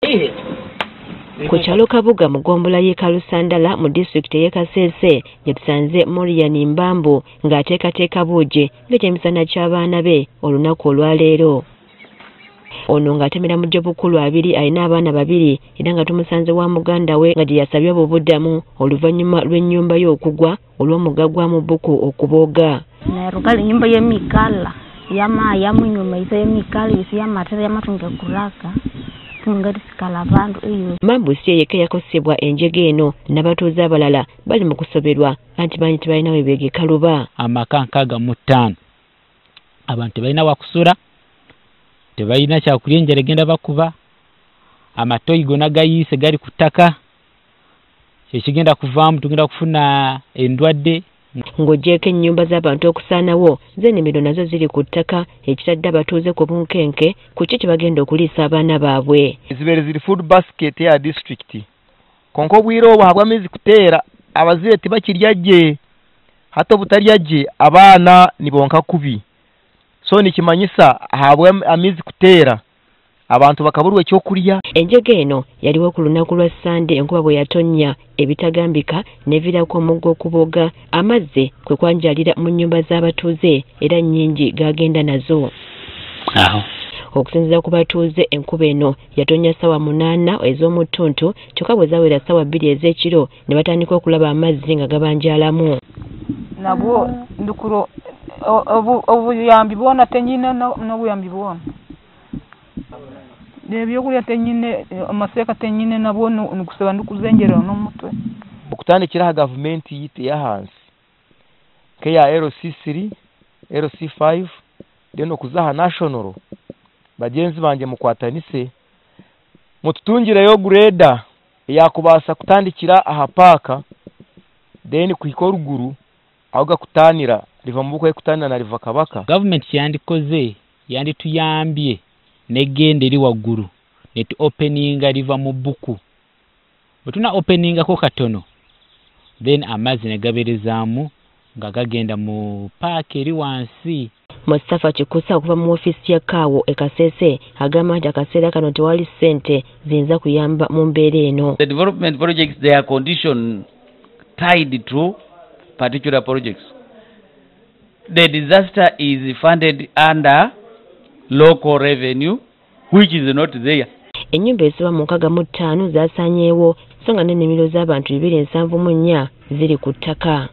Ku kyalo Kabuga mu ggombolola y'e Kalusandala mu disitulikiti y'e Kasese gye tusanze Morian Mbambu ng'ateekateeka buugi ng'ekyemisana ky'abaana be olunaku olwaleero. Ono ng'atemera mu Jjobukulu 2 alina abaana 2 era nga tumusanze wa muganda we nga gye yasabye obubuddamu oluvannyuma lw'ennyumba ye okugwa olw'omugga gwa mu Bbuku okubooga. Nerukali nyumba y'emikala yamu nyuma y'emikala y'amatera y'amatunga kulaka ngati sikala abantu eyo. Mbambu si yekka yakosebwa enjege eno n'abatuuze abalala bali mu kusoberwa anti banyi tebalina we beegekaluba. Amaka 65 abantu tebalina wakusula, tebalina kyakulya, enjala egenda bakuba, amatoyi gonna gayiise gali ku ttaka, ekigenda kuvaamu tugenda kufuna endwadde. Ng'ogyeko ennyumba z'abantu okusaanawo z'ennimiro nazo ziri ku ttaka ekitadde abatuuze ku bunkenke ku kyo kye bagenda okuliisa abaana baabwe. Zibeere ziri food basket ya district konko obwire obwo habwa amaizi kuteera abazire tibakirya gye hata obutalya gye abaana nibonka kubi so nikimanyisa habwa amaizi kuteera abantu bakaburwa ekyokulya. Enjege eno yaliwo ku lunaku lwa Sande enkuba bwe yatonnya ebitagambika neviirako omugga okubooga amazzi kwe kwanjalira mu nnyumba z'abatuuze era nnyingi gagenda nazo. Okusinziira ku batuuze enkuba eno yatonnya ssaawa 8 ez'omu ttuntu kyokka bwe zawera ssaawa 2 ez'ekiro ne batandika okulaba amazzi nga gabanjalamu. Nabwo ndukuro obuyambi bwona tenyina n'obuyambi bwona ebyokulya tenyine amaseeka tenyine nabwo nikusaba ndikuzenjera n'omutwe. Okutandikira ha gavumenti yite ya hansi keya LC3 LC5 then okuzaha national bagenzi banje mukwatanise mututungireyo greda yakubasa kutandikira aha paaka then kuhika oruguru aho gakutanira riva mu buko ekutanira na riva Kabaka. Government yandikoze yandituyambye negenda eri waggulu netu openinga riva mu Bbuku bwetuna openinga ko katono then amazzi negaberezaamu nga gagenda mu paaka eri wansi. Mustafa Kikusa okuva mu ofiisi ya Kaawo e Kasese agamba nti akaseera kano tewali ssente ziyinza kuyamba mu mbeera eno. The development projects, they are condition tied to particular projects. The disaster is funded under local revenue which is not there. Ennyumba ezisoba mu 65 zaasaanyeewo so nga n'ennimiro z'abantu 274 ziri ku ttaka.